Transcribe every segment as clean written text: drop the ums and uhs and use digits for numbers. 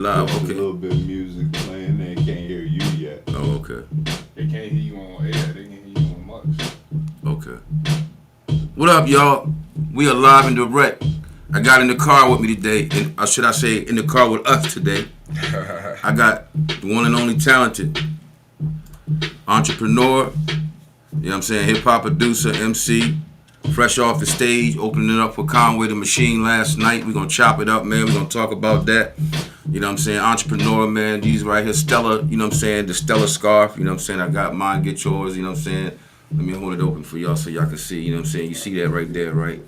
Live, Just a okay. little bit of music playing. They can't hear you yet. Oh, okay. They can't hear you on air. They can hear you on much. Okay. What up, y'all? We are live and direct. I got in the car with me today, and or should I say, in the car with us today. I got the one and only talented entrepreneur. You know what I'm saying? Hip hop producer, MC. Fresh off the stage, opening it up for Conway the Machine last night. We're gonna chop it up, man. We're gonna talk about that. You know what I'm saying? Entrepreneur, man. These right here, Stella, you know what I'm saying? The Stella scarf, you know what I'm saying? I got mine, get yours, you know what I'm saying? Let me hold it open for y'all so y'all can see, you know what I'm saying? You see that right there, right?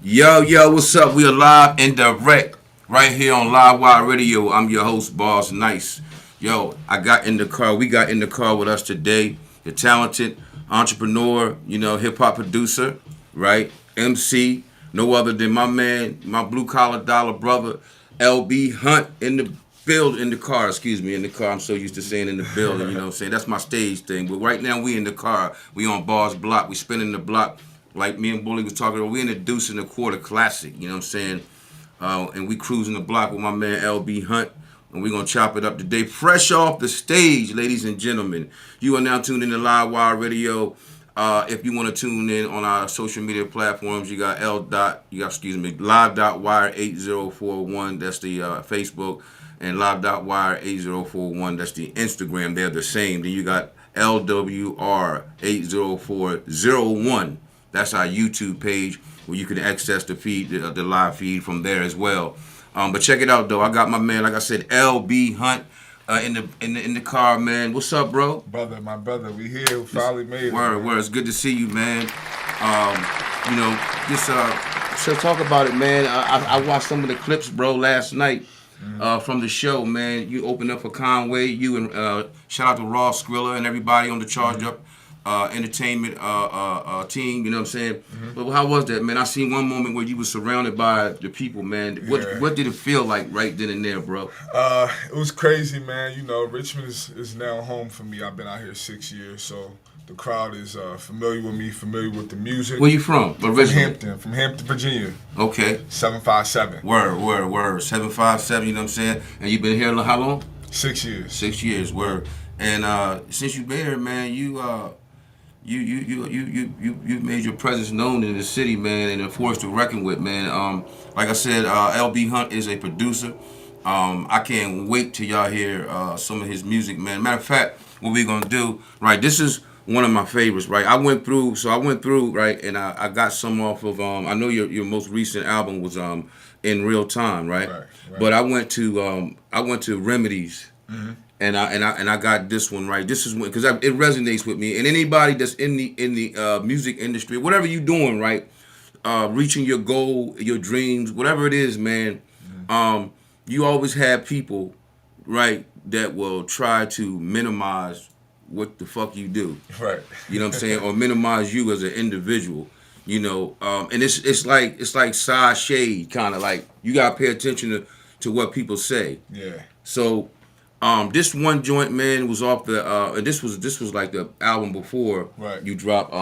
Yo, what's up? We are live and direct right here on Live Wire Radio. I'm your host, Barz Nice. Yo, we got in the car with us today. The talented entrepreneur, you know, hip hop producer, right? MC, no other than my man, my blue collar dollar brother, LBE Hunt in the car. I'm so used to saying in the building, you know what I'm saying? That's my stage thing. But right now we in the car. We on Barz Block. We spinning the block like me and Bully was talking about. We in the Deuce in the Quarter Classic, you know what I'm saying? And we cruising the block with my man LBE Hunt. And we're going to chop it up today. Fresh off the stage, ladies and gentlemen. You are now tuned in to Live Wire Radio. If you want to tune in on our social media platforms, you got live.wire8041. That's the Facebook. And live.wire8041. That's the Instagram. They're the same. Then you got LWR80401. That's our YouTube page where you can access the feed, the live feed from there as well. But check it out though. I got my man, like I said, LBE Hunt in the car, man. What's up, bro? Brother, my brother, we here. We finally made it. Word. It's good to see you, man. You know, just talk about it, man. I watched some of the clips, bro, last night from the show, man. You opened up for Conway. You and shout out to Raw Skrilla and everybody on the Charge Up entertainment team, you know what I'm saying? But how was that, man? I seen one moment where you were surrounded by the people, man. What did it feel like right then and there, bro? It was crazy, man. You know, Richmond is now home for me. I've been out here 6 years, so the crowd is familiar with me, familiar with the music. Where you from? Originally? From Hampton, Virginia. Okay. 757. Word. 757, you know what I'm saying? And you been here how long? 6 years. 6 years, word. And since you've been here, man, you made your presence known in the city, man, and a force to reckon with, man. Like I said, LBE Hunt is a producer. I can't wait till y'all hear some of his music, man. Matter of fact, what we're gonna do, right? This is one of my favorites, right? I went through, right, and I got some off of. I know your most recent album was In Real Time, right? Right. But I went to Remedies. Mm-hmm. And I got this one right. This is one because it resonates with me. And anybody that's in the music industry, whatever you doing, right, reaching your goal, your dreams, whatever it is, man. Mm-hmm. You always have people, right, that will try to minimize what the fuck you do. Right. You know what I'm saying, or minimize you as an individual. You know, and it's like side shade, kind of like you gotta pay attention to what people say. Yeah. So. This one joint, man, was off the and this was like the album before you dropped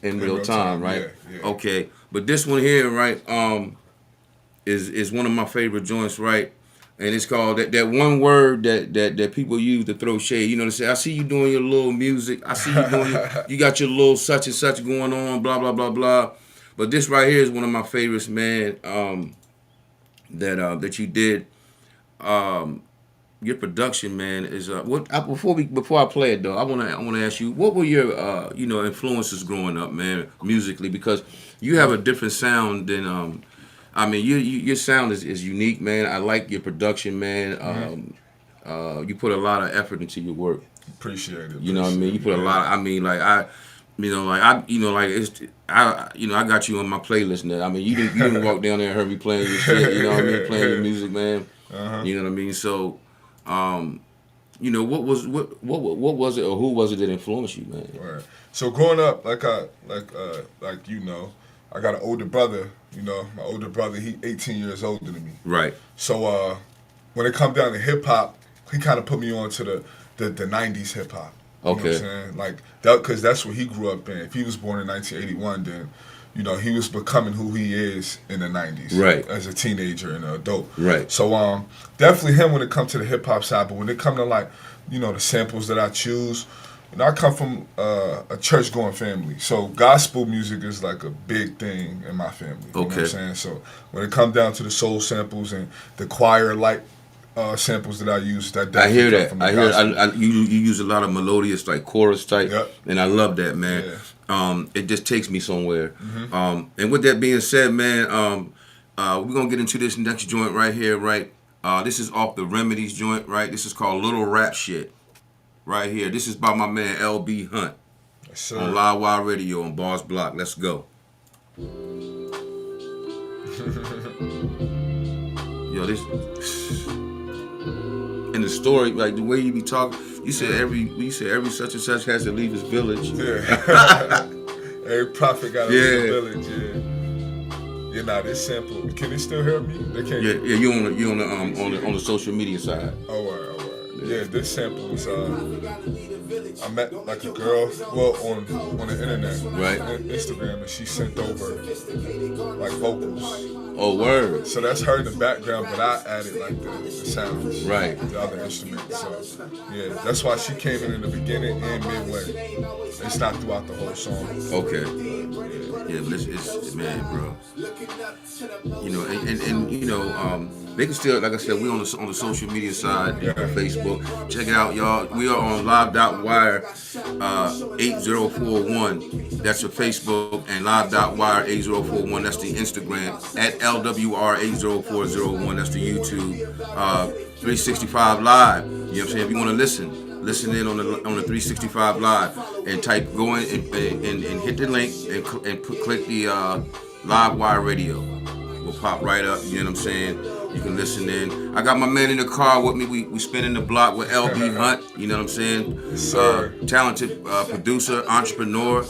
in real time, right? Yeah. Okay. But this one here, right, is one of my favorite joints, right? And it's called that one word that people use to throw shade. You know, they say, I see you doing your little music. I see you doing you got your little such and such going on, blah, blah, blah, blah. But this right here is one of my favorites, man, that you did. Your production, man, is before I play it though, I wanna ask you, what were your influences growing up, man, musically, because you have a different sound than your sound is unique, man. I like your production, man. You put a lot of effort into your work. Appreciate it. You know what I mean? You put a lot. I got you on my playlist now. I mean, you didn't walk down there and heard me playing your shit. You know what I mean? Playing your music, man. You know what I mean? So. What was it or who was it that influenced you, man? Right. So growing up, I got an older brother. You know, my older brother, he 18 years older than me. Right. So when it come down to hip hop, he kind of put me on to the 90s hip hop. You know what I'm saying? Like that, because that's what he grew up in. If he was born in 1981, then you know, he was becoming who he is in the 90s. Right. As a teenager and an adult. Right. So definitely him when it comes to the hip hop side, but when it comes to like, you know, the samples that I choose, you know, I come from a church going family. So gospel music is like a big thing in my family. You know what I'm saying? So when it comes down to the soul samples and the choir like samples that I use, that I hear that. From the You use a lot of melodious, like chorus type, Yep. and I love that, man. Yeah. It just takes me somewhere. And with that being said, man, we're gonna get into this next joint right here, right? This is off the Remedies joint, right? This is called Little Rap Shit, right here. This is by my man LBE Hunt on Live Wire Radio on Barz Block. Let's go. Yo, this. In the story, like the way you be talking, you said every such and such has to leave his village. Yeah. Every prophet got to leave a village. Yeah. Nah, this sample. Can they still hear me? They can't. Yeah. You on the social media side. Oh, all right. Yeah, this sample was I met like a girl, well, on the internet, right? On Instagram, and she sent over like vocals. Oh, word. So that's her in the background, but I added like the sounds, right? The other instruments. So yeah, that's why she came in the beginning and midway. It's not throughout the whole song. Okay. Yeah, but it's man, bro. You know, and you know, they can still, like I said, we on the social media side, Facebook. Check it out, y'all. We are on live.wire 8041. That's your Facebook, and live.wire 8041. That's the Instagram. At LWR 80401. That's the YouTube. 365 Live. You know what I'm saying? If you want to listen in on the 365 Live, and go in and hit the link and click the Live Wire Radio. Will pop right up. You know what I'm saying? You can listen in. I got my man in the car with me. We spinning the block with LBE Hunt. You know what I'm saying? Talented producer, entrepreneur,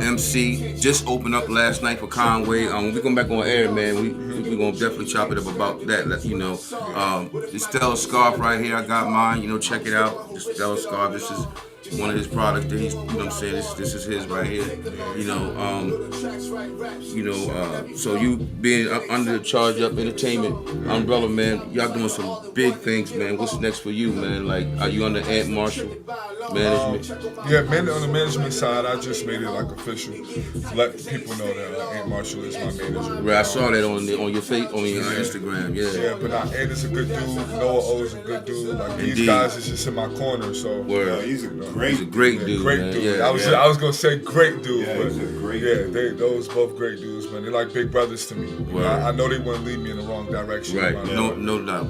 MC. Just opened up last night for Conway. When we come back on air, man, we gonna definitely chop it up about that. You know, this Stella scarf right here. I got mine. You know, check it out. This Stella scarf. This is one of his products that he's, you know what I'm saying, this is his right here. So you being under the Charge Up Entertainment umbrella, man, y'all doing some big things, man. What's next for you, man? Like, are you under Ant Marshall management? On the management side, I just made it like official. Let people know that Ant Marshall is my manager. Right, I saw that on your Instagram, Yeah, but Ant is a good dude. Noah O is a good dude. Like, these guys is just in my corner, so. He's a great dude. Great man. dude. Yeah, I was gonna say great dude, but he's a great dude. those both great dudes, man. They're like big brothers to me. I know they wouldn't lead me in the wrong direction. Right. No doubt.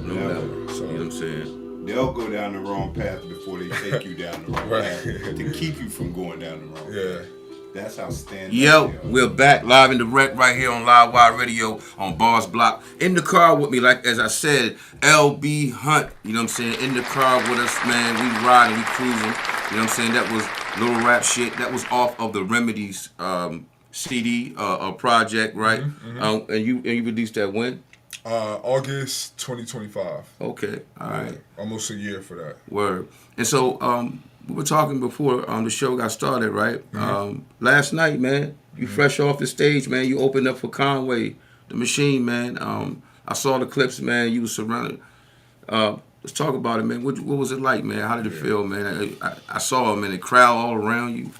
So, you know what I'm saying? They'll go down the wrong path before they take you down the wrong path to keep you from going down the wrong path. That's outstanding. Yo, we're back live in direct right here on Live Wire Radio on Barz Block. In the car with me, like as I said, LBE Hunt. You know what I'm saying? In the car with us, man. We riding, we cruising. You know what I'm saying? That was Little Rap Shit. That was off of the Remedies CD project, right? And you released that when? August 2025. Okay, all right. Almost a year for that. Word. And so we were talking before the show got started, right? Last night, man, you fresh off the stage, man. You opened up for Conway, the Machine, man. I saw the clips, man. You were surrounded. Let's talk about it, man. What was it like, man? How did it feel, man? I saw him in the crowd all around you.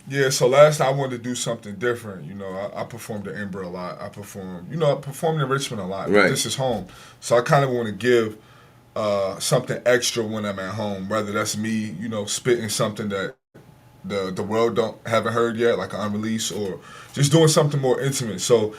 Yeah, so last night I wanted to do something different. You know, I performed at Ember a lot. I performed in Richmond a lot. Right. This is home. So I kind of want to give something extra when I'm at home, whether that's me, you know, spitting something that the world haven't heard yet, like an unreleased, or just doing something more intimate. So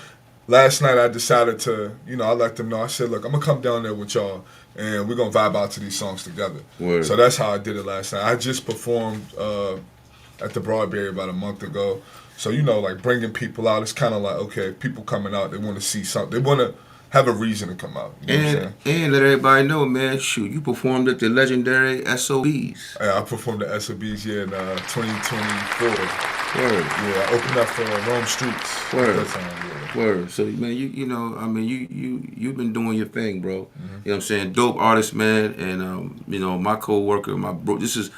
last night I decided to, you know, I let them know. I said, look, I'm going to come down there with y'all, and we're going to vibe out to these songs together. Word. So that's how I did it last night. I just performed at the Broadberry about a month ago. So, you know, like bringing people out, it's kind of like, okay, people coming out, they want to see something. They want to have a reason to come out. You know what I'm saying? And let everybody know, man, shoot, you performed at the legendary SOBs. Yeah, I performed at SOBs, in 2024. Word. Yeah, I opened up for Rome Streets. Word. That time, yeah. Word. So, man, you know, I mean, you've been doing your thing, bro. You know what I'm saying? Dope artist, man. And, you know, my co-worker, my bro, this is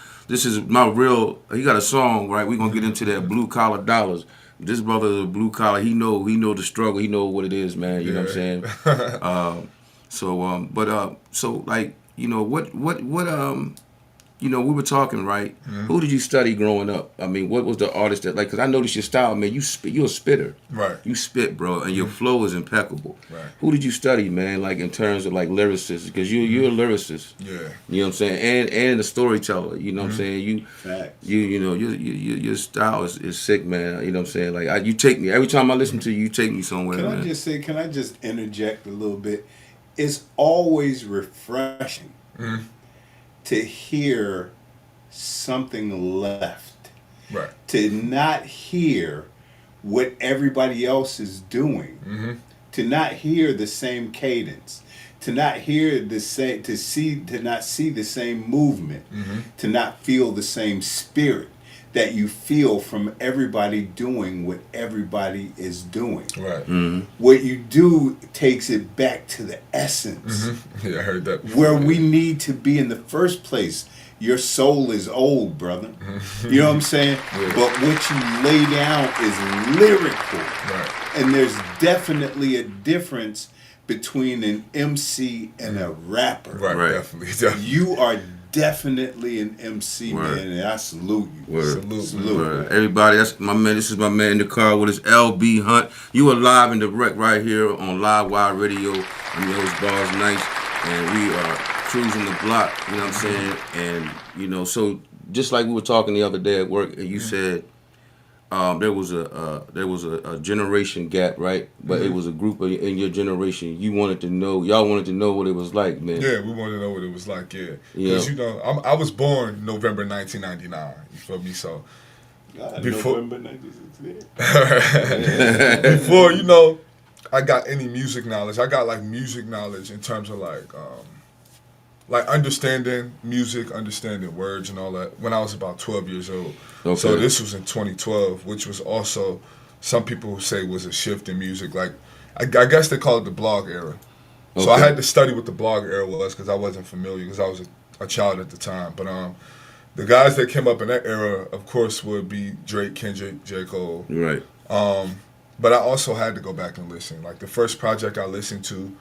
my real, he got a song, right? We're going to get into that Blue Collar Dollars. This brother is a blue collar. He know the struggle. He know what it is, man. You know what I'm saying? So like, you know, what you know, we were talking, right? Mm-hmm. Who did you study growing up? I mean, what was the artist that, like, because I noticed your style, man. You're a spitter. Right. You spit, bro, and your flow is impeccable. Right. Who did you study, man, like, in terms of, like, lyricists? Because you're a lyricist. Yeah. You know what I'm saying? And a storyteller. You know what I'm saying? You know, your style is sick, man. You know what I'm saying? Like, you take me, every time I listen to you, you take me somewhere, man. Can I just interject a little bit? It's always refreshing. Mm-hmm. To hear something left. Right. To not hear what everybody else is doing. Mm-hmm. To not hear the same cadence. To not hear the same, to not see the same movement. Mm-hmm. To not feel the same spirit that you feel from everybody doing what everybody is doing. Right. Mm-hmm. What you do takes it back to the essence. Mm-hmm. Yeah, I heard that before. Where we need to be in the first place. Your soul is old, brother. Mm-hmm. You know what I'm saying? Yeah. But what you lay down is lyrical. Right. And there's definitely a difference between an MC and a rapper. Right. Definitely. You are definitely an MC, man, and I salute you. Salute. Everybody, that's my man. This is my man in the car with his LBE Hunt. You are live in direct right here on Live Wire Radio. I'm your host, Barz Nice, and we are cruising the block. You know what I'm saying? And you know, so just like we were talking the other day at work, and you said there was a generation gap, right? But it was a group in your generation. Y'all wanted to know what it was like, man. Yeah, we wanted to know what it was like. Yeah, because you know, I was born November 1999. You feel me? So before November 1969. Before you know, I got any music knowledge. I got like music knowledge in terms of like understanding music, understanding words and all that when I was about 12 years old. Okay. So this was in 2012, which was also, some people say was a shift in music. Like, I guess they call it the blog era. Okay. So I had to study what the blog era was because I wasn't familiar because I was a child at the time. But the guys that came up in that era, of course, would be Drake, Kendrick, J. Cole. Right. But I also had to go back and listen. Like, the first project I listened to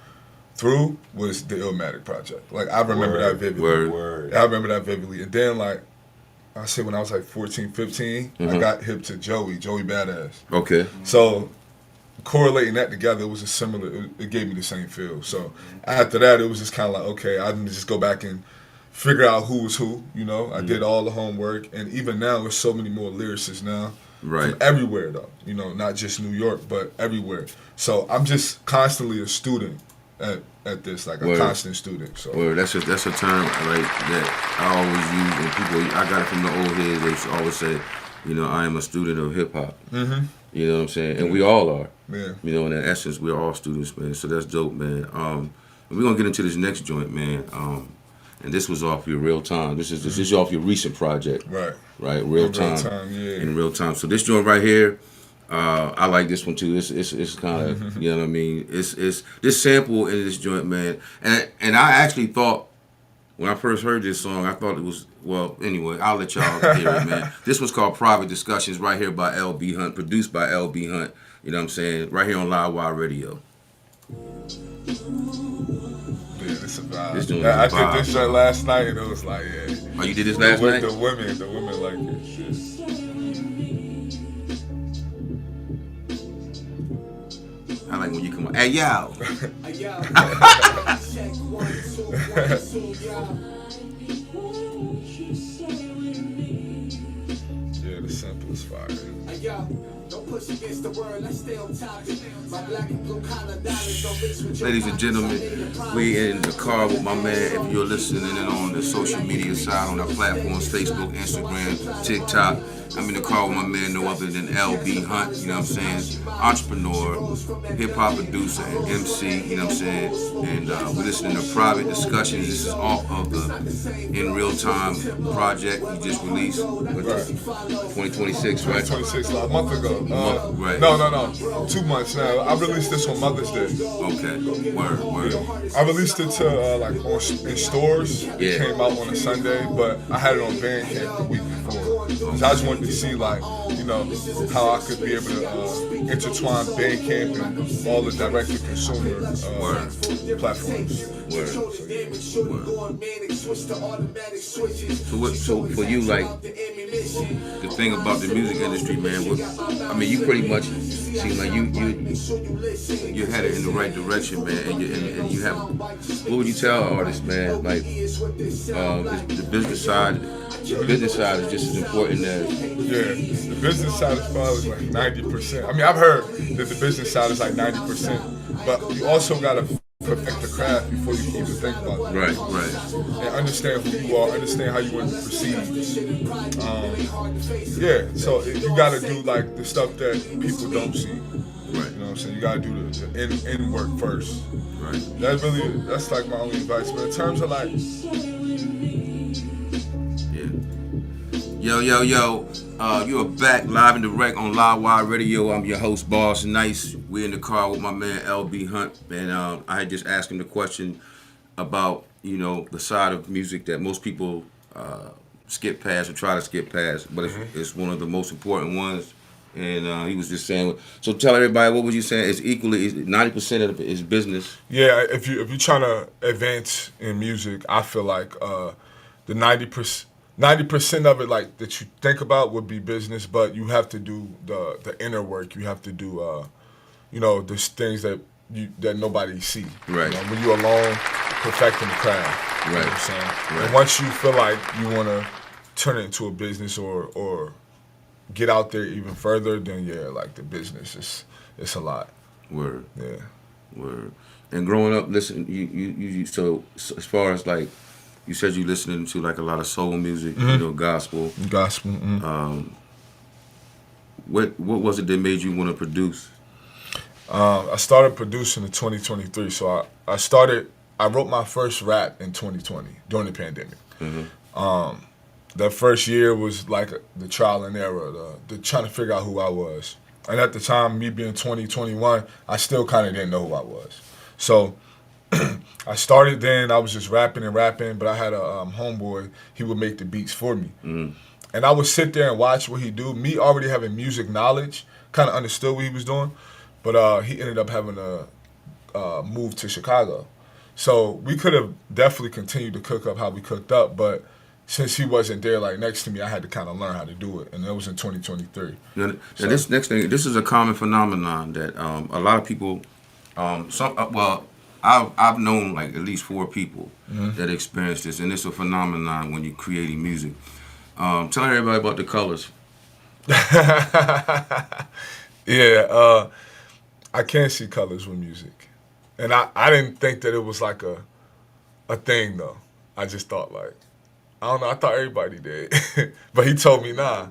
through was the Illmatic project. Like, I remember that vividly. I remember that vividly. And then, like, I said when I was like 14, 15, I got hip to Joey Badass. Okay. So, correlating that together, it was a similar, it gave me the same feel. So, after that, it was just kind of like, okay, I didn't just go back and figure out who was who, you know? I did all the homework. And even now, there's so many more lyricists now. Right. From everywhere, though. You know, not just New York, but everywhere. So, I'm just constantly a student at this, like a constant student. So that's a term like that I always use when people. I got it from the old heads. They always say, you know, I am a student of hip hop. Mm-hmm. You know what I'm saying? And we all are. Yeah. You know, in essence, we're all students, man. So that's dope, man. We're gonna get into this next joint, man. And this was off your Real Time. This is off your recent project. Right. Right. Real Time. In real time. So this joint right here. I like this one too. It's kind of you know what I mean. It's this sample in this joint, man. And I actually thought when I first heard this song, I thought it was anyway. I'll let y'all hear it, man. This one's called Private Discussions, right here by LBE Hunt, produced by LBE Hunt. You know what I'm saying? Right here on Live Wire Radio. Yeah, this a vibe. I did this shit last night, and it was like, yeah. Oh, you did this last night? The women like this shit. I like when you come on. Hey, yo. Yeah, the sample is fire. Ladies and gentlemen, we in the car with my man. If you're listening in on the social media side, on our platforms, Facebook, Instagram, TikTok, I'm in the car with my man, no other than LBE Hunt, you know what I'm saying? Entrepreneur, hip-hop producer, and MC, you know what I'm saying? And we're listening to Private Discussions. This is off of the In Real Time project you just released. 2026, right? 2026, like a month ago. Right. No. 2 months now. I released this on Mother's Day. Okay. Word. I released it to in stores. Yeah. It came out on a Sunday, but I had it on Bandcamp the week before. Because I just wanted to see, like, you know, how I could be able to intertwine Bandcamp and all the direct-to-consumer platforms. Word. So for you, like, the thing about the music industry, man, I mean, you pretty much seem like you had it in the right direction, man, and you have. What would you tell artists, man? Like, the business side. The business side is just as important as. Yeah, the business side is probably like 90%. I mean, I've heard that the business side is like 90%, but you also gotta perfect the craft before you can even think about it. Right. And understand who you are, understand how you want to proceed. Yeah, so you gotta do like the stuff that people don't see. Right. You know what I'm saying? You gotta do the in work first. Right. That's like my only advice. But in terms of like, Yo, you are back live and direct on Live Wire Radio. I'm your host, Barz Nice. We're in the car with my man, LBE Hunt. And I had just asked him the question about, you know, the side of music that most people skip past or try to skip past. But it's one of the most important ones. And he was just saying, so tell everybody, what was you saying? It's equally, 90% of it is business. Yeah, if you're trying to advance in music, I feel like the 90% of it, like, that you think about would be business, but you have to do the inner work. You have to do, you know, the things that nobody see. Right. You know, when you're alone, perfecting the craft. Right. You know what I'm saying? Right. And once you feel like you want to turn it into a business or get out there even further, then yeah, like the business it's a lot. Word. Yeah. Word. And growing up, listen, you so as far as like. You said you listening to like a lot of soul music, you know, gospel. Gospel. Mm-hmm. What was it that made you want to produce? I started producing in 2023. So I wrote my first rap in 2020 during the pandemic. Mm-hmm. That first year was like the trial and error, the trying to figure out who I was. And at the time, me being 2021, I still kind of didn't know who I was. So I started then, I was just rapping, but I had a homeboy, he would make the beats for me. Mm. And I would sit there and watch what he do. Me already having music knowledge, kind of understood what he was doing, but he ended up having to move to Chicago. So we could have definitely continued to cook up how we cooked up, but since he wasn't there like next to me, I had to kind of learn how to do it, and that was in 2023. Now this next thing, this is a common phenomenon that a lot of people, I've known like at least 4 people that experience this, and it's a phenomenon when you're creating music. Tell everybody about the colors. Yeah, I can't see colors with music, and I didn't think that it was like a thing though. I just thought like, I don't know. I thought everybody did, but he told me nah.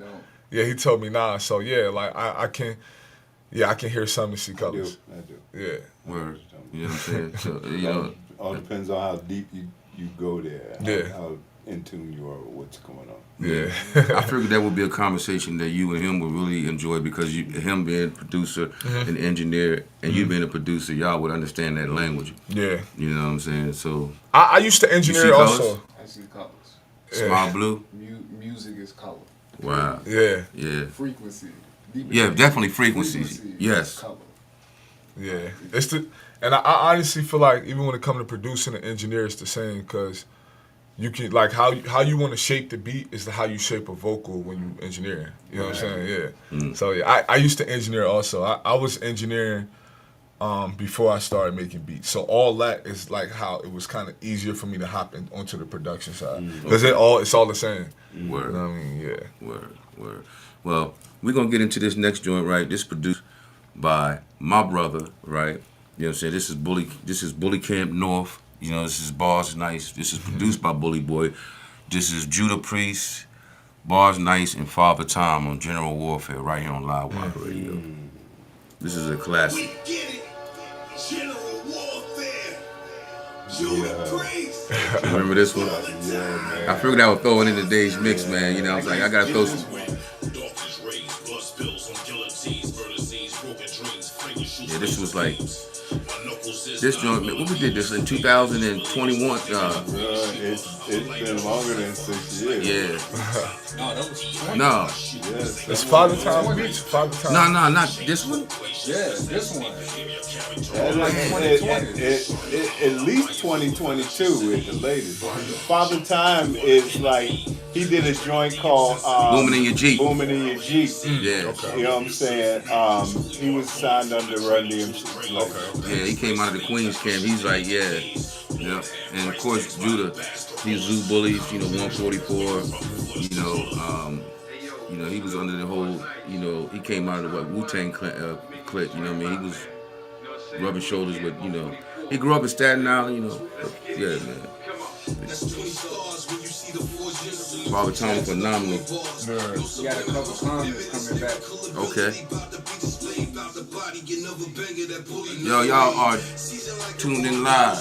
Yeah, he told me nah. So yeah, like I can hear something to see colors. I do. Yeah. Word. You know what I'm saying? So, you know, all depends on how deep you go there. Yeah. How in tune you are with what's going on. Yeah. I figured that would be a conversation that you and him would really enjoy because him being a producer and engineer and you being a producer, y'all would understand that language. Yeah. You know what I'm saying? So I used to engineer also. I see colors. Small blue. Music is color. Wow. Yeah. Yeah. Frequency. Yeah, definitely frequencies. Yes. Color. Yeah. And I honestly feel like even when it comes to producing and engineer, it's the same because you can like how you want to shape the beat is how you shape a vocal when you engineer. You know what I'm saying? Yeah. Mm. So yeah, I used to engineer also. I was engineering before I started making beats. So all that is like how it was kind of easier for me to hop onto the production side because it's all the same. Word. You know what I mean? Yeah. Word. Well, we're gonna get into this next joint, right? This produced by my brother, right? You know what I'm saying? This is Bully Camp North. You know, this is Barz Nice. This is produced by Bully Boy. This is Judah Priest, Barz Nice, and Father Time on General Warfare right here on Live Wire Radio. This is a classic. General Warfare. Judah Priest. Remember this one? Yeah, man. I figured I would throw it in today's mix, man. You know, I was like, I gotta throw some. Yeah, this was like This joint, man, what we did this in 2021. It's been longer than 6 years. Yeah. No, that was 20. No. Yes. It's Father Time week. Father Time. No, not this one. Yeah, this one. Like 2020. At least 2022 is the latest. Father Time is like, he did a joint called Booming in Your Jeep. Booming in Your Jeep. Yeah. Okay. You know what I'm saying? He was signed under Run DMC. Okay. Yeah, he came out of the Queens camp. He's like, yeah. And of course, Judah, he's Zoo Bullies, 144. He was under the whole, he came out of the Wu-Tang clique, you know what I mean? He was rubbing shoulders with, he grew up in Staten Island, but yeah, man. Father Tom, phenomenal. You got a couple comments coming back. Okay. Yo, y'all are tuned in live.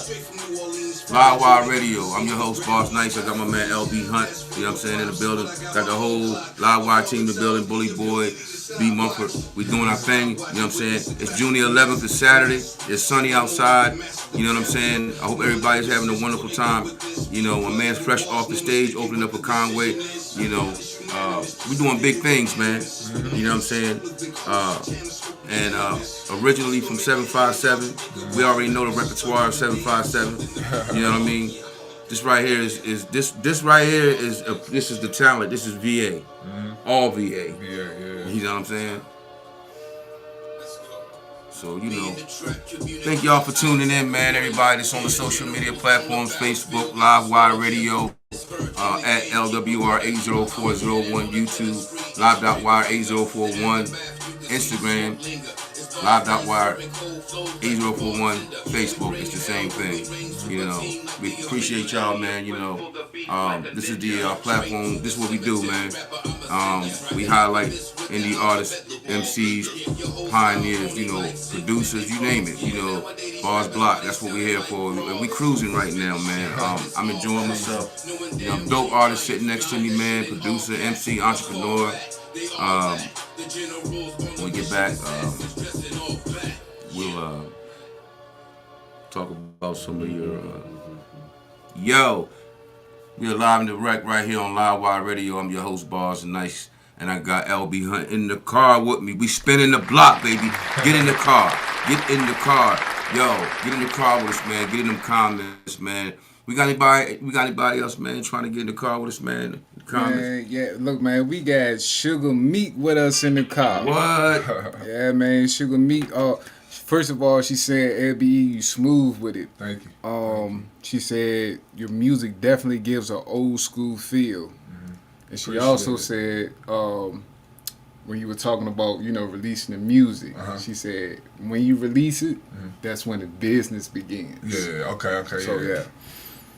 Live Wire Radio. I'm your host, Barz Nice. I got my man LBE Hunt, you know what I'm saying, in the building. Got the whole Live Wire team in the building, Bully Boy, B Mumford. We doing our thing, you know what I'm saying. It's June the 11th, it's Saturday. It's sunny outside, you know what I'm saying. I hope everybody's having a wonderful time. My man's fresh off the stage, opening up a Conway, we doing big things, man. You know what I'm saying? And originally from 757, we already know the repertoire of 757. You know what I mean? This right here is this right here is this is the talent. This is VA, all VA. Yeah. You know what I'm saying? So, thank y'all for tuning in, man. Everybody that's on the social media platforms, Facebook, Live Wire Radio, at LWR 80401, YouTube, Live.Wire 8041, Instagram, Live.Wire 8041, Facebook. It's the same thing. We appreciate y'all, man. This is the platform. This is what we do, man. We highlight indie artists, MCs, pioneers, producers, you name it. Barz Block. That's what we're here for. And we cruising right now, man. I'm enjoying myself. Dope artist sitting next to me, man. Producer, MC, entrepreneur. When we get back, we'll talk about some of your. We're live in the wreck right here on Live Wire Radio. I'm your host, Barz Nice, and I got LBE Hunt in the car with me. We spinning the block, baby. Get in the car. Get in the car. Get in the car with us, man. Get in them comments, man. We got anybody else, man, trying to get in the car with us, man? Comments? Man, yeah, look, man, we got Sugar Meat with us in the car. What? Yeah, man, Sugar Meat. First of all, she said, LBE, you smooth with it. Thank you. She said, your music definitely gives an old school feel. And she also said, when you were talking about, releasing the music, she said, when you release it, that's when the business begins. Yeah, okay. So, yeah.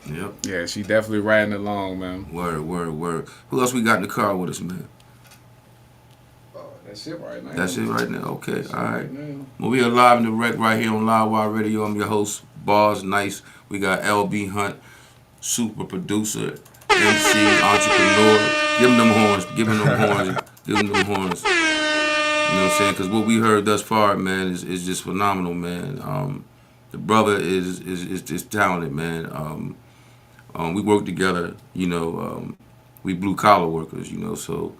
Yep. Yeah, she definitely riding along, man. Word. Who else we got in the car with us, man? That's it right now. That's it right now. Okay, all right. Well, we are live in the wreck right here on Live Wire Radio. I'm your host, Barz Nice. We got LBE Hunt, super producer, MC, entrepreneur. Give him them horns. Give him them horns. You know what I'm saying? Because what we heard thus far, man, is just phenomenal, man. The brother is just talented, man. We work together, we blue collar workers, so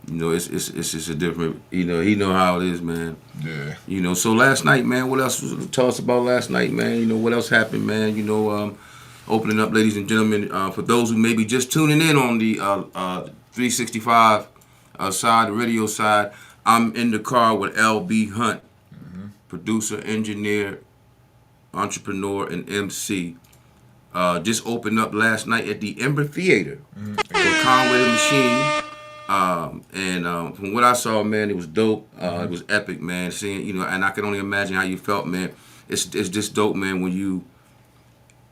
it's just a different, he know how it is, man. Yeah. So last night, man, what else tell us about last night, man? What else happened, man? Opening up, ladies and gentlemen, for those who may be just tuning in on the 365 side, the radio side, I'm in the car with LBE Hunt, producer, engineer, entrepreneur, and MC. Just opened up last night at the Ember Theater for Conway the Machine. And from what I saw, man, it was dope. It was epic, man. Seeing, and I can only imagine how you felt, man. It's just dope, man, when you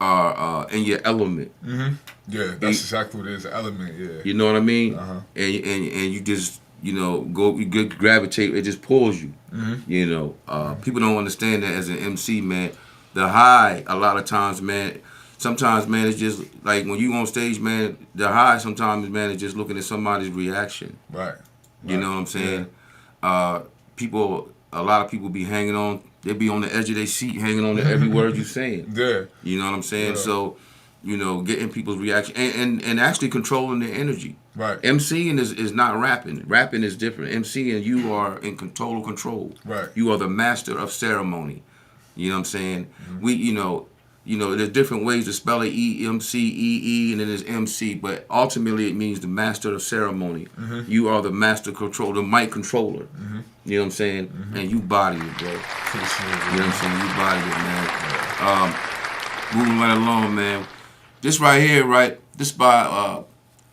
are in your element. Yeah, that's exactly what it is, element, yeah. You know what I mean? Uh-huh. And you just, you gravitate, it just pulls you. People don't understand that as an MC, man. The high, a lot of times, man, sometimes, man, it's just like when you on stage, man, the high sometimes, man, is just looking at somebody's reaction. Right. You know what I'm saying? A lot of people be hanging on they be on the edge of their seat, hanging on to every word you saying. Yeah. You know what I'm saying? Yeah. So, getting people's reaction and actually controlling their energy. Right. MCing is not rapping. Rapping is different. MCing, you are in total control. Right. You are the master of ceremony. You know what I'm saying? There's different ways to spell it, EMCEE, and then there's MC, but ultimately it means the master of ceremony. You are the master control, the mic controller. You know what I'm saying? And you body it, bro. You know what I'm saying? You body it, man. Moving right along, man. This right here, right? This by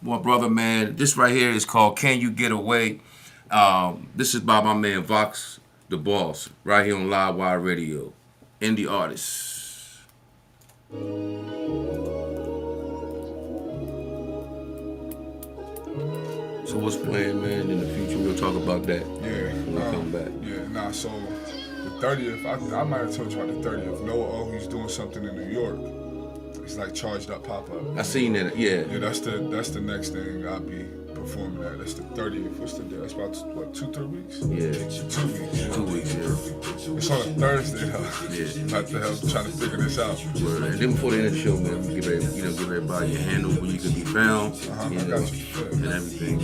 my brother, man. This right here is called "Can You Get Away." This is by my man Vox the Boss, right here on Live Wire Radio. Indie artist. So what's playing, man? In the future, we'll talk about that. Yeah. When we come back. Yeah, nah, so the 30th, I might have told you about the 30th. Noah he's doing something in New York. It's like charged up pop-up. I seen that, yeah. Yeah, that's the next thing I'll be performing at. That's the 30th. What's the day? That's about, 2-3 weeks? Yeah. 2 weeks. 2 weeks, yeah. It's on a Thursday, though. Yeah. About to help trying to figure this out. Word. And then before the end of the show, man, we give everybody your handle where you can be found, I got you. and everything.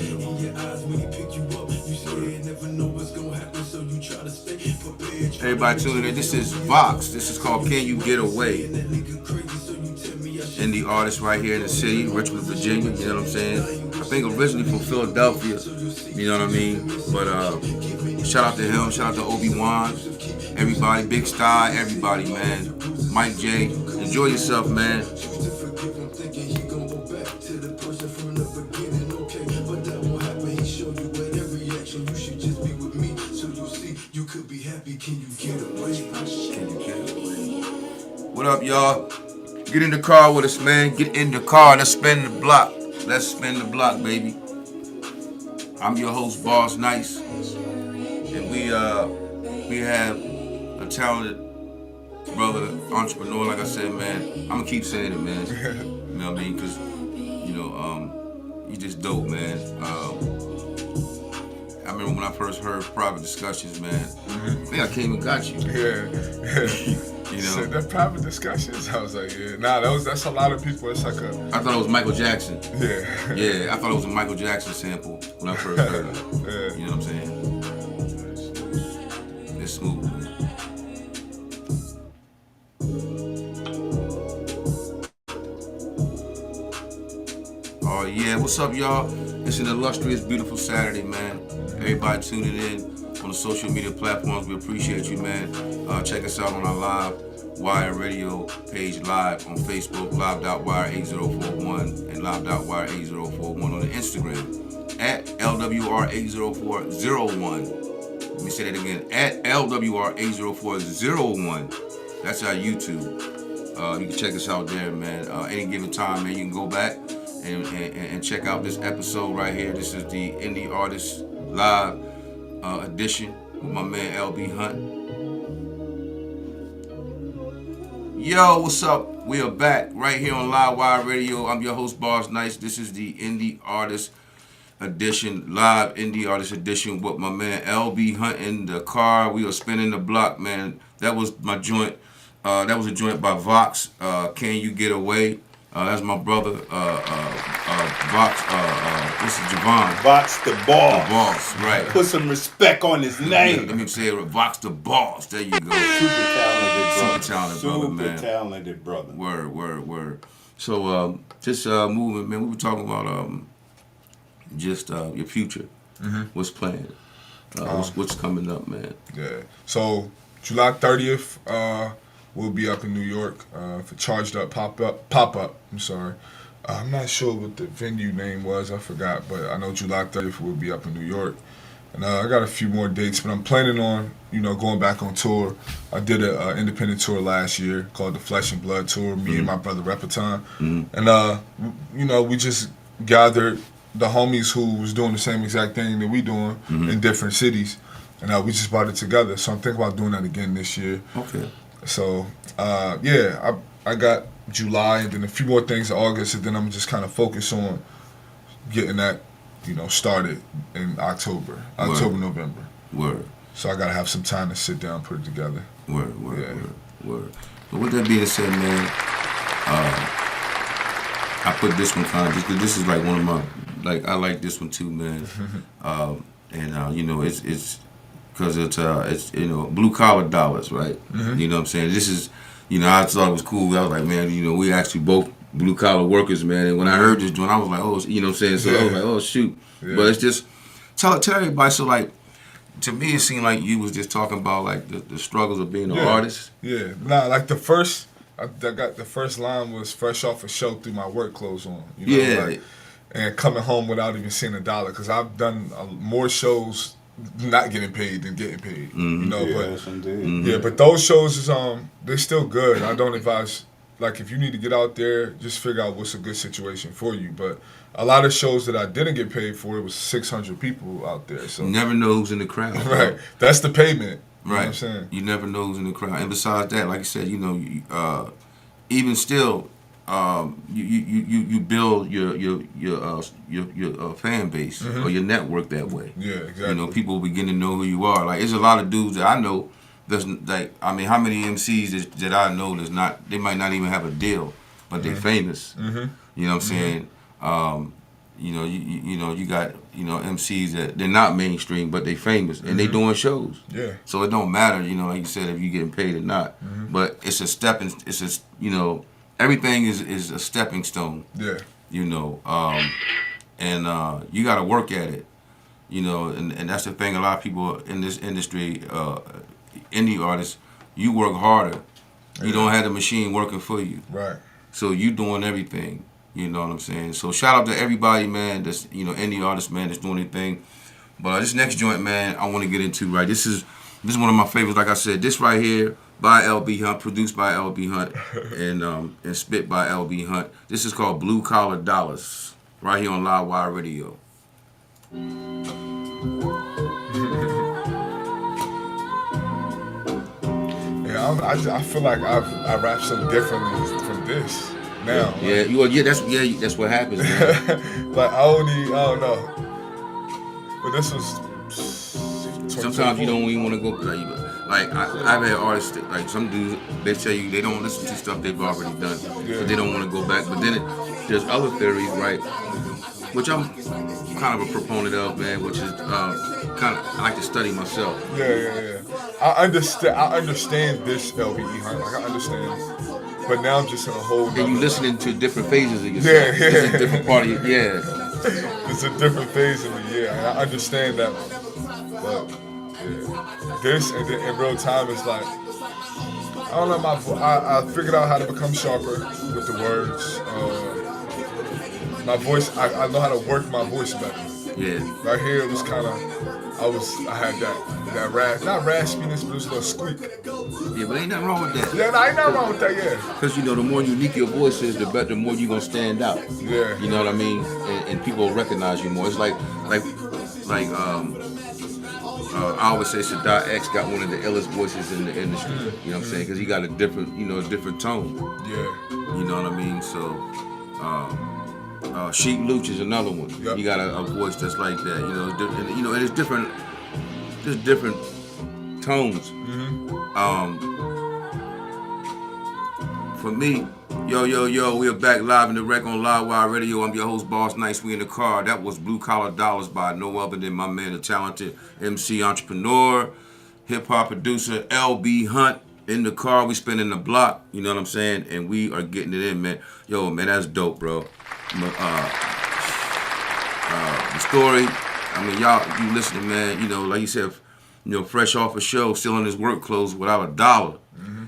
Everybody tuning in. This is Vox. This is called "Can You Get Away?" Indie artist right here in the city, Richmond, Virginia. You know what I'm saying? I think originally from Philadelphia. You know what I mean? But shout out to him. Shout out to Obi-Wan. Everybody, Big Sty, everybody, man. Mike J. Enjoy yourself, man. What up, y'all? Get in the car with us, man. Get in the car. Let's spin the block. Let's spin the block, baby. I'm your host, Barz Nice. And we have a talented brother, entrepreneur, like I said, man. I'm gonna keep saying it, man. You know what I mean? Because, you just dope, man. I remember when I first heard Private Discussions, man. I think I came and got you. Yeah. So the private discussions, I was like, yeah. Nah, that's a lot of people. It's like I thought it was Michael Jackson. Yeah. Yeah, I thought it was a Michael Jackson sample when I first heard it. Yeah. You know what I'm saying? It's smooth, man. Oh yeah, what's up, y'all? It's an illustrious, beautiful Saturday, man. Everybody tuning in on the social media platforms. We appreciate you, man. Check us out on our Live Wire Radio page live on Facebook, live.wire8041 and live.wire8041 on the Instagram at LWR80401. Let me say that again, at LWR80401. That's our YouTube. You can check us out there, man. Any given time, man, you can go back and check out this episode right here. This is the Indie Artist Live edition with my man LBE Hunt. Yo, what's up? We are back right here on Live Wire Radio. I'm your host, Barz Nice. This is the Indie Artist edition, live Indie Artist edition with my man LBE Hunt in the car. We are spinning the block, man. That was my joint. That was a joint by Vox. Can You Get Away? That's my brother, Vox. This is Javon. Vox the Boss. The Boss, right. Put some respect on his name. Let me say it, Vox the Boss. There you go. Super talented brother. Super talented brother, man. Super talented brother. Word. So, just moving, man. We were talking about just your future. What's planned? What's coming up, man? Yeah. So July 30th, we'll be up in New York for Charged Up Pop-Up. I'm sorry. I'm not sure what the venue name was. I forgot, but I know July 30th we'll be up in New York. And I got a few more dates, but I'm planning on, going back on tour. I did an independent tour last year called the Flesh and Blood Tour, me and my brother Repeton. And, we just gathered the homies who was doing the same exact thing that we doing in different cities. And we just brought it together. So I'm thinking about doing that again this year. Okay. So, I got July and then a few more things in August, and then I'm just kind of focused on getting that, started in October, November. Word. So I got to have some time to sit down and put it together. Word. But with that being said, man, I put this one kind of just 'cause this is like one of my I like this one too, man. You know it's because it's blue collar dollars, right? Mm-hmm. You know what I'm saying? This is I thought it was cool. I was like, man, we actually both blue collar workers, man. And when I heard this joint, I was like, oh, you know what I'm saying? So I was like, oh shoot. Yeah. But it's just tell everybody. So like, to me, it seemed like you was just talking about like the struggles of being an artist. Yeah. Nah, like the first line was fresh off a show through my work clothes on. And coming home without even seeing $1 because I've done more shows not getting paid than getting paid. Mm-hmm. Yes, indeed. Yeah, but those shows is they're still good. I don't advise like if you need to get out there, just figure out what's a good situation for you. But a lot of shows that I didn't get paid for, it was 600 people out there. So you never know who's in the crowd. Right, that's the payment. You know what Right. I'm saying? You never know who's in the crowd. And besides that, like I said, even still, you build your fan base or your network that way. Yeah, exactly. People begin to know who you are. Like, there's a lot of dudes that I know that's like, I mean, how many MCs that I know that's not, they might not even have a deal, but they're famous. Mm-hmm. You know what I'm saying? You got MCs that they're not mainstream, but they famous and they doing shows. Yeah. So it don't matter, like you said, if you getting paid or not. Mm-hmm. But it's everything is a stepping stone. Yeah. And you got to work at it. And that's the thing. A lot of people in this industry, indie artists, you work harder. You don't have the machine working for you. Right. So you doing everything. You know what I'm saying? So shout out to everybody, man, that's, indie artists, man, that's doing anything. But this next joint, man, I want to get into, right? This is one of my favorites. Like I said, this right here by LBE Hunt, produced by LBE Hunt, and spit by LBE Hunt. This is called Blue Collar Dollars, right here on Live Wire Radio. I feel like I rap so differently from this now. That's what happens, man. Like I don't know. But this was. Sometimes you don't even want to go like I've had artists that, like some dudes, they tell you they don't listen to stuff they've already done, but they don't want to go back. But then there's other theories, right? Which I'm kind of a proponent of, man. Which is I like to study myself. Yeah. I understand this LBE Hunt. Like I understand, but now I'm just in a whole. And you listening to different phases of yourself. Yeah. It's a different part of you. Yeah. It's a different phase of me. Yeah, and I understand that. But this and then in real time, it's like I don't know. I figured out how to become sharper with the words. My voice, I know how to work my voice better. Yeah. Right here, it was kind of, I had that not raspiness, but it was a little squeak. Yeah, but ain't nothing wrong with that. Yeah, ain't nothing wrong with that, yeah. Because, the more unique your voice is, the better, the more you're going to stand out. Yeah. You know what I mean? And people recognize you more. It's like I always say Sadat X got one of the illest voices in the industry. You know what I'm saying? Because he got a different, different tone. Yeah. You know what I mean? So, Sheik Luch is another one. Yep. He got a voice that's like that. And it's different. There's different tones. For me, yo, we are back live in the rec on Live Wire Radio. I'm your host, Barz Nice. We in the car. That was Blue Collar Dollars by no other than my man, the talented MC entrepreneur, hip hop producer, LBE Hunt. In the car, we spinning the block. You know what I'm saying? And we are getting it in, man. Yo, man, that's dope, bro. The story. I mean, y'all, you listening, man. Like you said, fresh off a show, still in his work clothes without $1.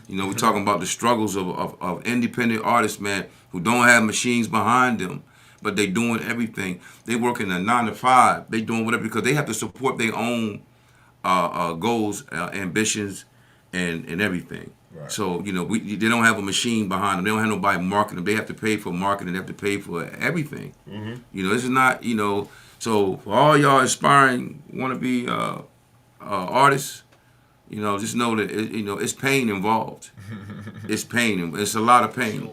We're talking about the struggles of independent artists, man, who don't have machines behind them, but they doing everything. They working a 9 to 5. They doing whatever because they have to support their own goals, ambitions, and everything. Right. So they don't have a machine behind them. They don't have nobody marketing them. They have to pay for marketing. They have to pay for everything. This is not So for all y'all aspiring want to be artists, just know that it's pain involved. It's pain. It's a lot of pain.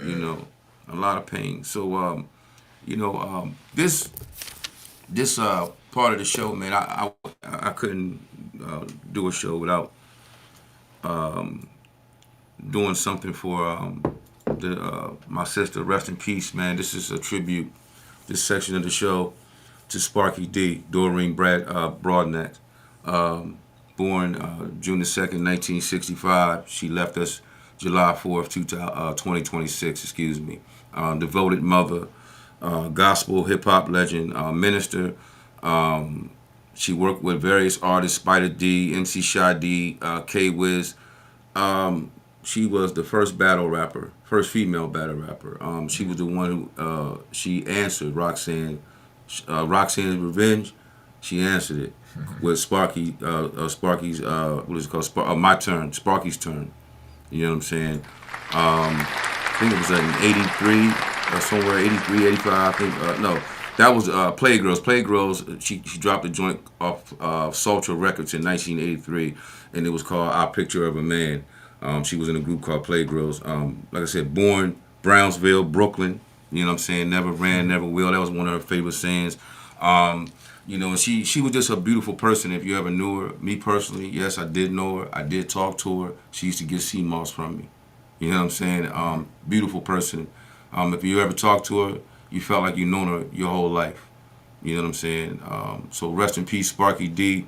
A lot of pain. So this part of the show, man, I couldn't do a show without doing something for my sister. Rest in peace, man. This is a tribute, this section of the show, to Sparky D, Doreen Broadnax. Born June the 2nd, 1965. She left us July 4th, 2026, excuse me. Devoted mother, gospel hip-hop legend, minister. She worked with various artists, Spider D, MC Shy D, K-Wiz. She was the first female battle rapper. She was the one who, she answered Roxanne's Revenge. She answered it with Sparky's, what is it called? My Turn, Sparky's Turn. You know what I'm saying? I think it was in 83, somewhere 83, 85, I think. No, that was Playgirls. Playgirls, she dropped a joint off Sultra Records in 1983, and it was called Our Picture of a Man. She was in a group called Playgirls. Like I said, born Brownsville, Brooklyn. You know what I'm saying? Never ran, never will. That was one of her favorite sayings. You know, and she was just a beautiful person. If you ever knew her, me personally, yes, I did know her. I did talk to her. She used to get sea moss from me. You know what I'm saying? Beautiful person. If you ever talked to her, you felt like you known her your whole life. You know what I'm saying? So rest in peace, Sparky D.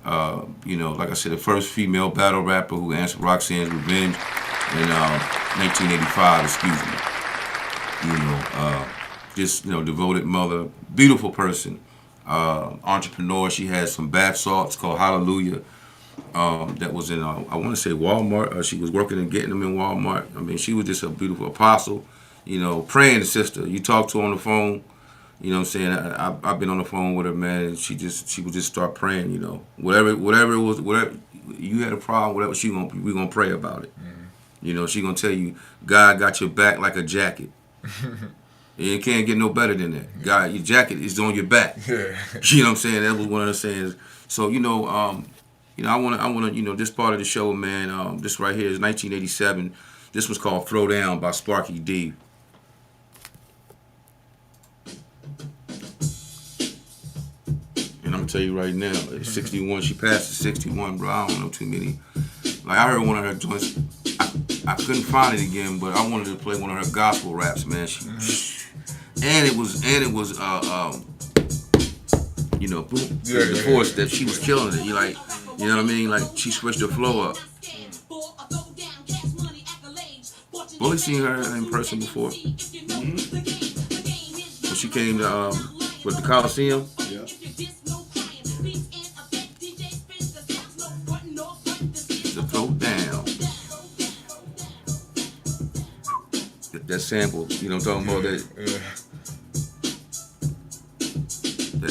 You know, like I said, the first female battle rapper who answered Roxanne's Revenge in 1985, excuse me. You know, just, you know, devoted mother, beautiful person. Entrepreneur. She had some bath salts called Hallelujah that was in, I want to say Walmart. She was working and getting them in Walmart. I mean, she was just a beautiful apostle, you know, praying sister. You talk to her on the phone, you know what I'm saying? I've been on the phone with her, man, and she would just start praying, you know. Whatever it was, whatever you had a problem, whatever we gonna pray about it. Mm-hmm. You know, she gonna tell you, God got your back like a jacket. You can't get no better than that. God, your jacket is on your back. Yeah. You know what I'm saying? That was one of the sayings. So, you know, I wanna, you know, this part of the show, man, this right here is 1987. This was called Throw Down by Sparky D. And I'm gonna tell you right now, at 61, she passed at 61, bro. I don't know too many. Like, I heard one of her joints. I couldn't find it again, but I wanted to play one of her gospel raps, man. And it was, you know, boom, the force that she was killing it. You like, you know what I mean? Like, she switched the flow up. Bully seen her in person before. Mm-hmm. When she came to with the Coliseum. Yeah. To throw down. That sample, you know what I'm talking about? That.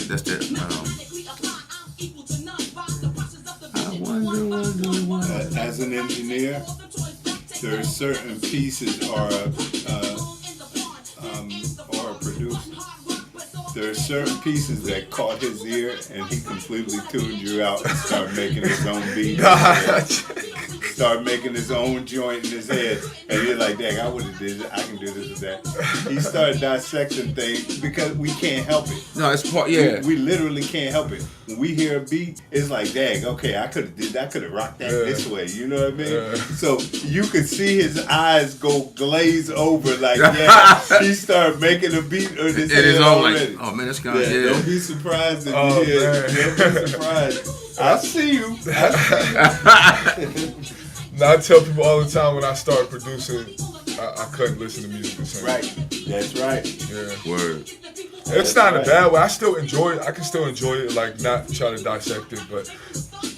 That's that. I wonder. As an engineer, there are certain pieces, or a producer. There are certain pieces that caught his ear, and he completely tuned you out and started making his own beat. Start making his own joint in his head, and you're like, dang, I would have did it. I can do this and that. He started dissecting things because we can't help it. No, it's part, yeah. We literally can't help it. When we hear a beat, it's like, dang, okay, I could have did that. I could have rocked that this way. You know what I mean? So you could see his eyes go glaze over, like, yeah, he started making a beat in his head already. Like, oh man, that's kind of Don't be surprised if you hear it. Don't be surprised. I see you. Now, I tell people all the time when I start producing, I couldn't listen to music the same. Right. That's right. Yeah. Word. It's not in a bad way. I still enjoy it. I can still enjoy it, like, not try to dissect it, but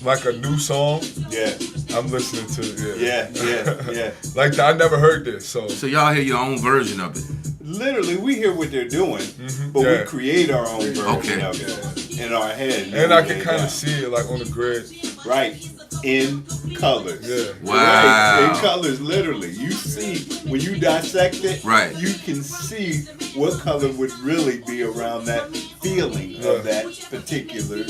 like a new song, I'm listening to it. Yeah. Like, I never heard this, so. So y'all hear your own version of it. Literally, we hear what they're doing, but we create our own version of it in our head. And I can kind of see it, like, on the grid. Right. In colors. Yeah. Wow. Right. In colors, literally. You see, when you dissect it, right, you can see what color would really be around that feeling of that particular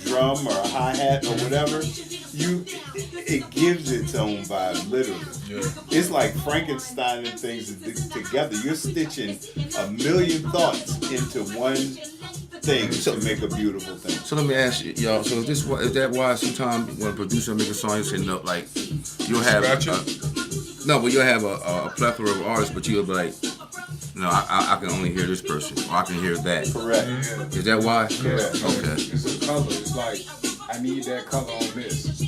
drum or hi-hat or whatever. It gives its own vibe, literally. Yeah. It's like Frankenstein and things together. You're stitching a million thoughts into one things to make a beautiful thing. So let me ask you, y'all. So is that why sometimes when a producer make a song, you say no, like you'll have but you'll have a plethora of artists, but you'll be like, no, I can only hear this person, or I can hear that. Correct. Yeah. Is that why? Yeah. Okay. It's a color. It's like I need that color on this.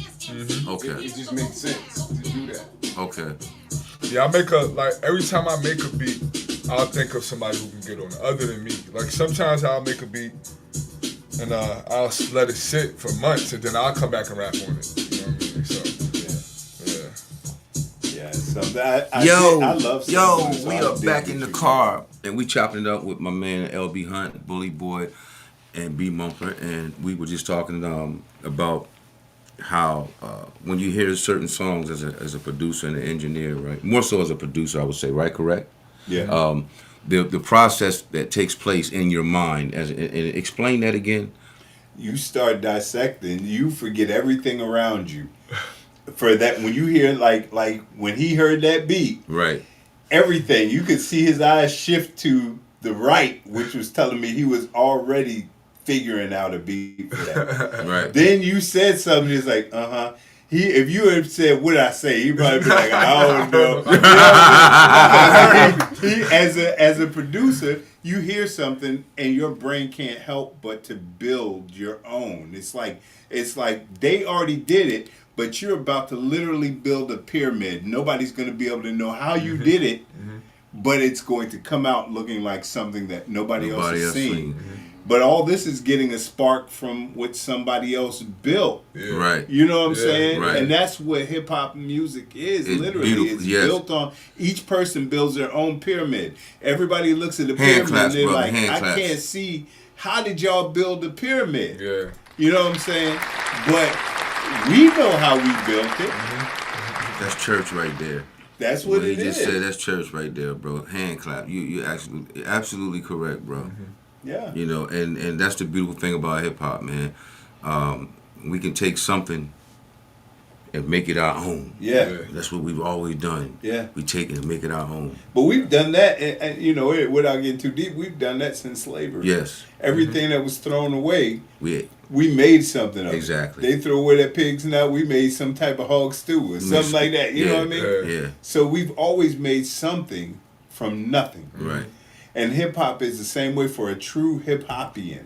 Okay. It just makes sense to do that. Okay. Yeah, every time I make a beat, I'll think of somebody who can get on it other than me. Like sometimes I'll make a beat and I'll let it sit for months and then I'll come back and rap on it. You know what I mean? So I love we are back in the car and we chopping it up with my man LBE Hunt, Bully Boy, and B Mumford, and we were just talking about how when you hear certain songs as a producer and an engineer, right? More so as a producer, I would say, right? Correct? Yeah. The process that takes place in your mind, and explain that again. You start dissecting, you forget everything around you. For that, when you hear like when he heard that beat, right? Everything you could see his eyes shift to the right, which was telling me he was already figuring out a beat for that. Right. Then you said something. He's like, If you had said what I say, he'd probably be like, I don't know. He, as a producer, you hear something and your brain can't help but to build your own. It's like they already did it, but you're about to literally build a pyramid. Nobody's going to be able to know how you did it, but it's going to come out looking like something that nobody else has seen. But all this is getting a spark from what somebody else built. yeah. Right. You know what I'm saying? Right. And that's what hip hop music is, It's literally. beautiful, It's yes. built on, each person builds their own pyramid. Everybody looks at the Hand pyramid claps, and they're brother, like, hand I claps. can't see, how did y'all build the pyramid? Yeah. You know what I'm saying? But we know how we built it. That's church right there. That's what he it just is. said, that's church right there, bro. Hand clap. You absolutely correct, bro. Yeah. You know, and that's the beautiful thing about hip hop, man. We can take something and make it our own. Yeah. That's what we've always done. Yeah. We take it and make it our own. But we've done that, and you know, without getting too deep, we've done that since slavery. Yes. Everything that was thrown away, We made something of Exactly. it. They throw away that pig's nut, we made some type of hog stew or something like that. You know what I mean? Yeah. So we've always made something from nothing. Right. And hip hop is the same way for a true hip hopian.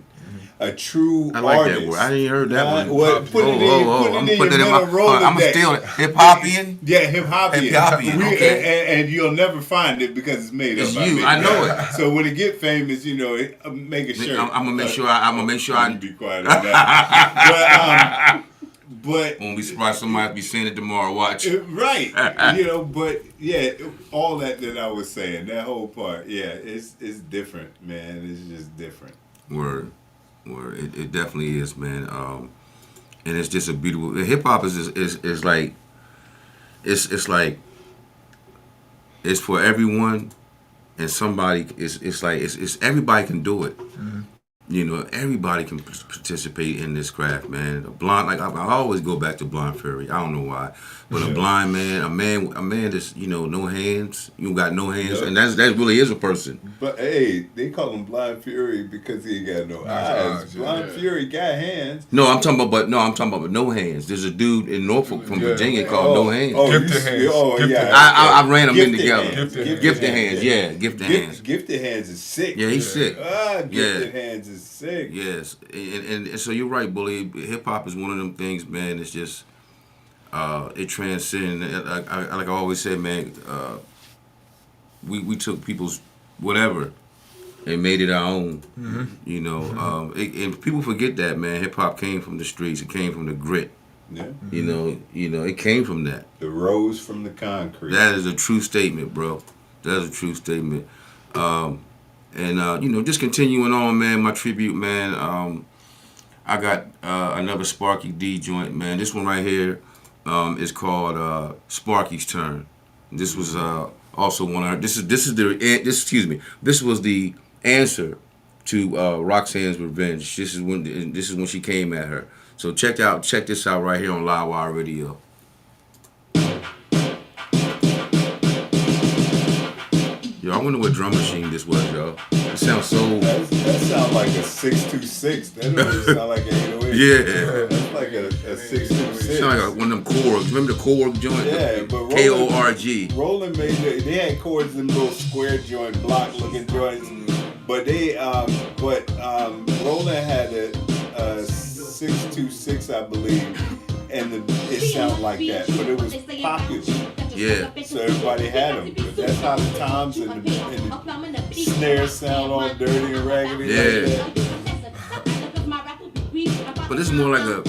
A true I like artist. that word. I didn't heard that one. Well, put it in. I'm Put putting it in your mental I'm Rolodex. steal it. Hip hopian. Yeah, hip hopian. Hip-hopian, okay. And you'll never find it because it's made It's up. you. I know it. So when it get famous, you know, make a shirt. I'm gonna make sure. I'm gonna make sure You be quiet on that. But when we surprise somebody, be saying it tomorrow. Watch. Right. You know, but yeah, all that I was saying, that whole part, yeah, it's different, man. It's just different. Word. It definitely is, man. And it's just a beautiful. Hip hop is like, it's like, it's for everyone, and somebody. It's like it's everybody can do it. Mm-hmm. You know, everybody can participate in this craft, man. A blind, like I always go back to Blind Fury. I don't know why, but a blind man, a man that's no hands. You got no hands, and that really is a person. But hey, they call him Blind Fury because he ain't got no eyes. Blind Fury got hands. No, I'm talking about with no hands. There's a dude in Norfolk from Virginia called No Hands. Gifted hands. I ran them in Gifted together. hands. Gifted hands, yeah, gifted hands. Gifted hands is sick. Yeah, he's sick. Gifted hands is sick. Yes, and so you're right, Bully. Hip hop is one of them things, man. It's just it transcends. Like I always say, man. We took people's whatever and made it our own. Mm-hmm. You know, and people forget that, man. Hip hop came from the streets. It came from the grit. Yeah. You know, it came from that. The rose from the concrete. That is a true statement, bro. That is a true statement. And just continuing on, man, my tribute, man. I got another Sparky D joint, man. This one right here is called Sparky's Turn. This was also one of her. This was the answer to Roxanne's Revenge. This is when she came at her. So check this out right here on Live Wire Radio. Yo, I wonder what drum machine this was, y'all. It sounds so. That sounds like a 626. That doesn't sound like an 808. Yeah. That's like a 626. Sound like one of them Korg. Remember the Korg joint? Yeah, but Korg. Roland made they had chords in little square joint, block looking joints. But Roland had a 626, I believe, and it sounded like that, but it was popular. Yeah. So everybody had them. But that's how the toms and the snares sound all dirty and raggedy. Yeah. Like that. But this is more like a.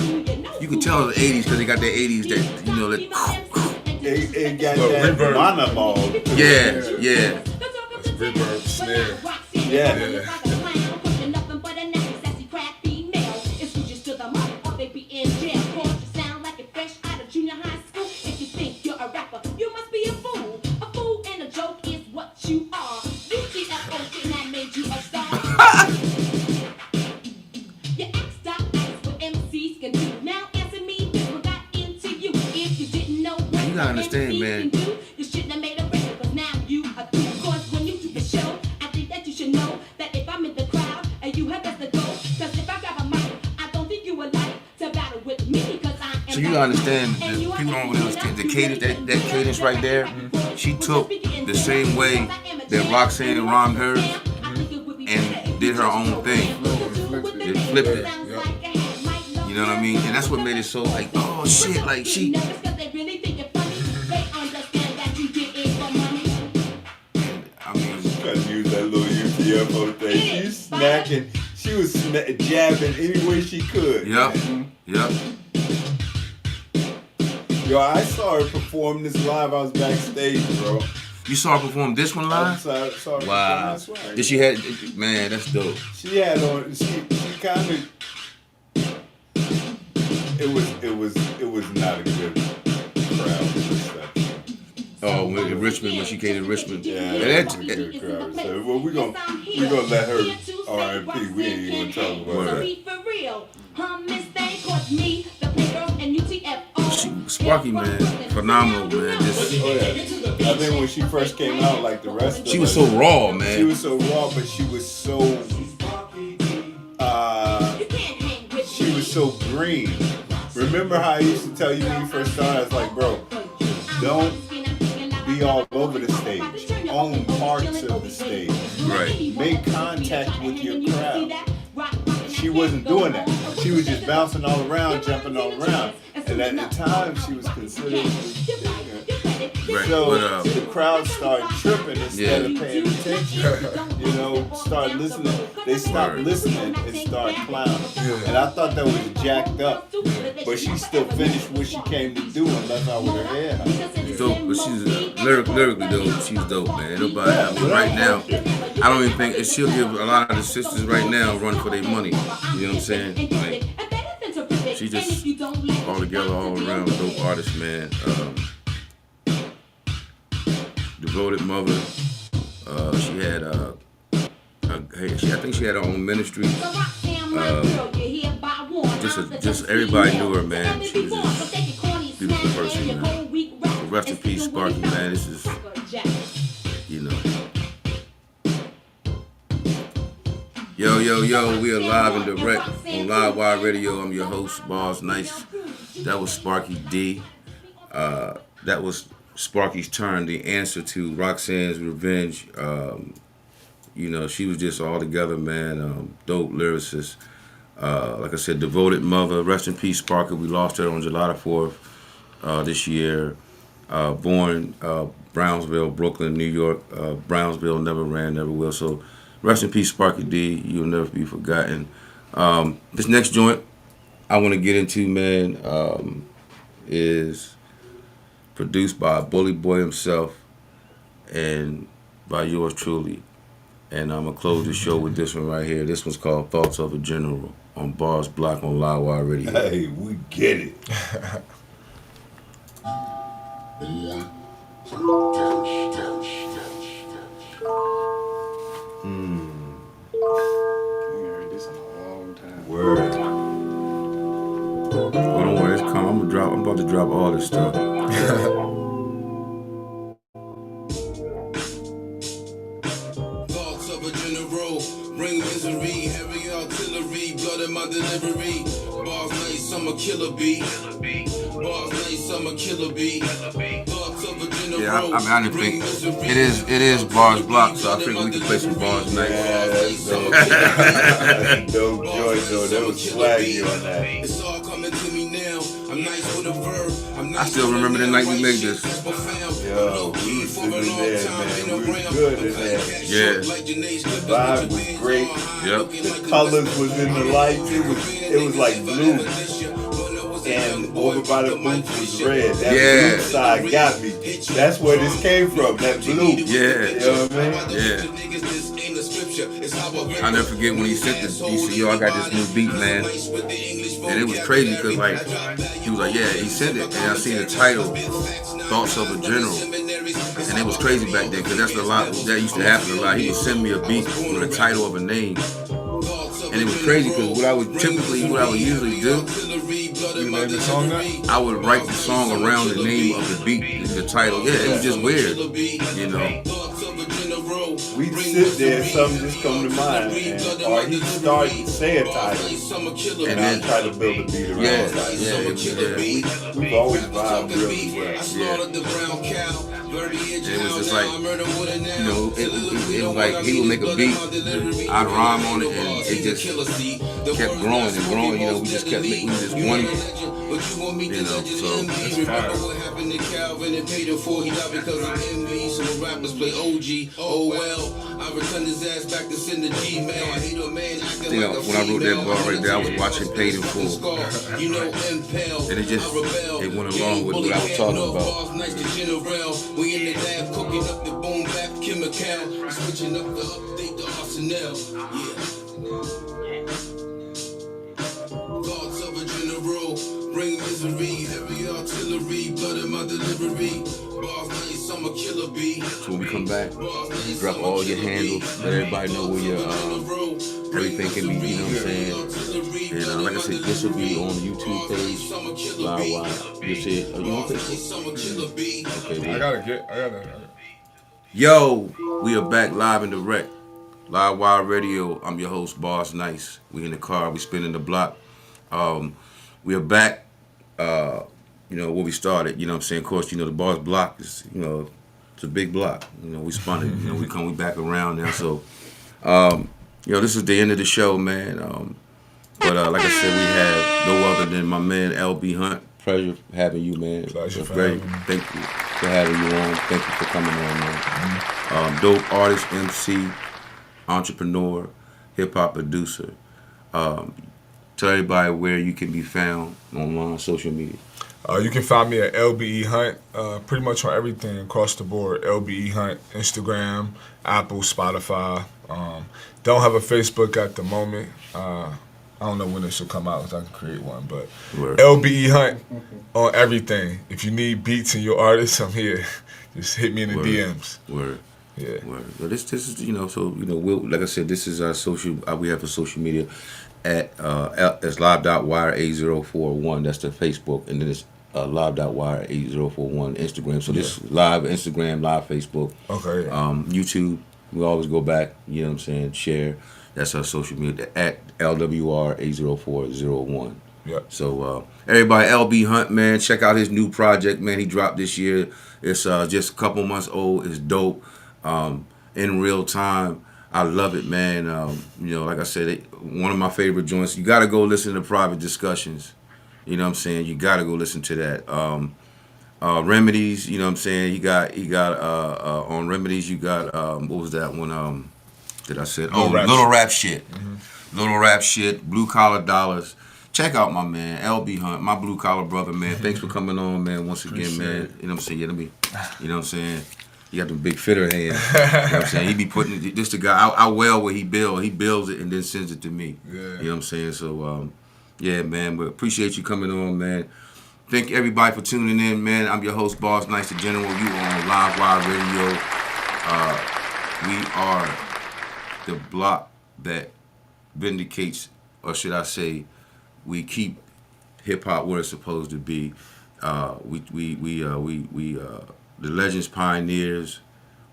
You can tell it's the 80s because they got the 80s that, you know, that. It got that monomal. Yeah, yeah. That's reverb, snare. Yeah. You gotta understand, man. So you gotta understand, people don't really understand the cadence, that cadence right there. She took the same way that Roxanne rhymed hers and did her own thing. It flipped it. You know what I mean? And that's what made it so like, oh shit, like she. Couldn't use that little UTFO thing. She was smacking. She was jabbing any way she could. Yep. Yep. Yo, I saw her perform this live. I was backstage, bro. You saw her perform this one I live? saw her perform Wow. this live. Did she had, man, that's dope. She had on. She kind of. It was not a good crowd reception. Oh, in Richmond, when she came to Richmond. Yeah, And that was a good crowd reception. Well, we gonna let her R.I.P. We ain't even gonna talk about Word. her. Sparky, man, phenomenal, man. Just, Oh yeah. I think when she first came out, like the rest of she was us, so raw, She man. was so raw, but she was so green. Remember how I used to tell you when you first started? I was like, bro, don't be all over the stage. Own parts of the stage. Right. Make contact with your crowd. She wasn't doing that. She was just bouncing all around, jumping all around. And at the time, she was considered. Right. So But, the crowd started tripping instead of paying attention. You know, start listening. They stopped Word. listening and started clowning. And I thought that was jacked up. But she still finished what she came to do and left out with her head high. dope, but she's lyrically dope. She's dope, man. Nobody, I mean, right now, I don't even think she'll give a lot of the sisters right now a run for their money. You know what I'm saying? Like, she just all together, all around, dope artist, man. Devoted mother. She had I think she had her own ministry. Just everybody knew her, man. She was just a beautiful person, man. So rest in peace, Sparky, man. This is, you know. Yo, we are live and direct on Live Wire Radio. I'm your host, Barz Nice. That was Sparky D. That was Sparky's turn, the answer to Roxanne's Revenge. You know, she was just all together, man. Dope lyricist. Like I said, devoted mother. Rest in peace, Sparky. We lost her on July the 4th this year. Born Brownsville, Brooklyn, New York. Brownsville never ran, never will. So rest in peace, Sparky D. You'll never be forgotten. This next joint I want to get into, man, is produced by Bully Boy himself and by yours truly. And I'm going to close the show with this one right here. This one's called Thoughts of a General on Barz Block on Live Wire Radio. Hey, we get it. Word. Oh, don't worry, it's coming. I'm about to drop all this stuff. misery, heavy artillery, blood in my delivery. Barz nice, I'm a killer bee. Barz nice, I'm a killer bee. Yeah, I mean, I didn't think it is Barz Block, so I figured we could play some Barz nice. Yeah, that's dope. That's dope joint, though. That was swaggy on that. It's all coming to me now. I'm nice with a verb. I still remember the night we made this. Yo, we was sitting there, man. We was good in there. Yeah. The vibe was great. Yep. The colors was in the lights. It was like blue. And over by the booth was red. That blue side got me. That's where this came from. That blue. Yeah. You know what I mean? Yeah. I'll never forget when he sent this. He said, "Yo, I got this new beat, man." And it was crazy because, like, he was like, "Yeah," he sent it, and I seen the title, "Thoughts of a General," and it was crazy back then because that's a lot that used to happen a lot. He would send me a beat with the title of a name, and it was crazy because what I would usually do, You made the song that? I would write the song around the name of the beat, the title. Yeah, it was just weird, you know. We'd sit there, something just come to mind, or he'd start to say a title, and I'd try to build a beat around the title. We've always vibed really well. It was just like, you know, it was like he would make a beat, I'd rhyme on it, and it just kept growing and growing. You know, we just kept making this one, you know, so It's fire. You know, when I wrote that bar right there, I was watching Paid in Full, and it went along with what I was talking about. We in the lab cooking up the boom bap chemical, switching up the update the arsenal. Yeah. Thoughts of a general, bring misery, heavy artillery, blood in my delivery. Barz nice, I'm a killer bee. So when we come back, drop all your handles, let everybody know where your everything can be. You know what I'm saying? And like I said, this will be on the YouTube page. Live wire. You see it? Are you on Facebook? Okay, I gotta. Yo, we are back live in direct. Live Wire Radio. I'm your host, Barz Nice. We in the car, we spinning the block. We are back, you know, where we started. You know what I'm saying? Of course, you know, the Barz Block is, you know, it's a big block. You know, we spun it. You know, we back around now. So, you know, this is the end of the show, man. But like I said, we have no other than my man, LBE Hunt. Pleasure having you, man. Pleasure for great. having me. Thank you for having you on. Thank you for coming on, man. Dope artist, MC, entrepreneur, hip hop producer. Tell everybody where you can be found online, social media. You can find me at LBE Hunt, pretty much on everything across the board. LBE Hunt, Instagram, Apple, Spotify. Don't have a Facebook at the moment. I don't know when it should come out, so I can create one. But Word. LBE Hunt on everything. If you need beats and your artist, I'm here. Just hit me in the Word. DMs. Word. Yeah. Word. Well, this is, you know, so, you know, like I said, this is our social, we have a social media at, it's live.wire8041. That's the Facebook. And then it's live.wire8041 Instagram. So this is live Instagram, live Facebook. Okay. YouTube. We always go back, you know what I'm saying, share. That's our social media at LWR80401. Yeah. So everybody, LBE Hunt, man, check out his new project, man. He dropped this year. It's just a couple months old. It's dope. In real time. I love it, man. You know, like I said, one of my favorite joints. You got to go listen to Private Discussions. You know what I'm saying? You got to go listen to that. Remedies, you know what I'm saying? He got on Remedies, you got, what was that one? That I said? Little Rap Shit. Mm-hmm. Little Rap Shit, Blue Collar Dollars. Check out my man, LBE Hunt, my blue collar brother, man. Thanks for coming on, man, once again, man. You know what I'm saying? You know what I'm saying? You got them big fitter hands. You know what I'm saying? He be putting this the guy. I well what he build. He builds it and then sends it to me. Yeah. You know what I'm saying? So yeah, man. But appreciate you coming on, man. Thank everybody for tuning in, man. I'm your host, Barz Nice, the General. You on Live Wire Radio. We are the block that vindicates, or should I say, we keep hip hop where it's supposed to be. The legends, pioneers.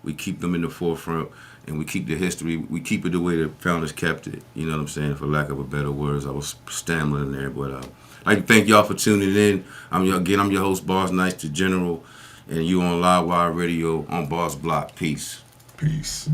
we keep them in the forefront, and we keep the history. We keep it the way the founders kept it. You know what I'm saying? For lack of a better words, I was stammering there, but I'd like to thank y'all for tuning in. I'm your host, Barz Nice, the General, and you on Live Wire Radio on Barz Block. Peace. Peace.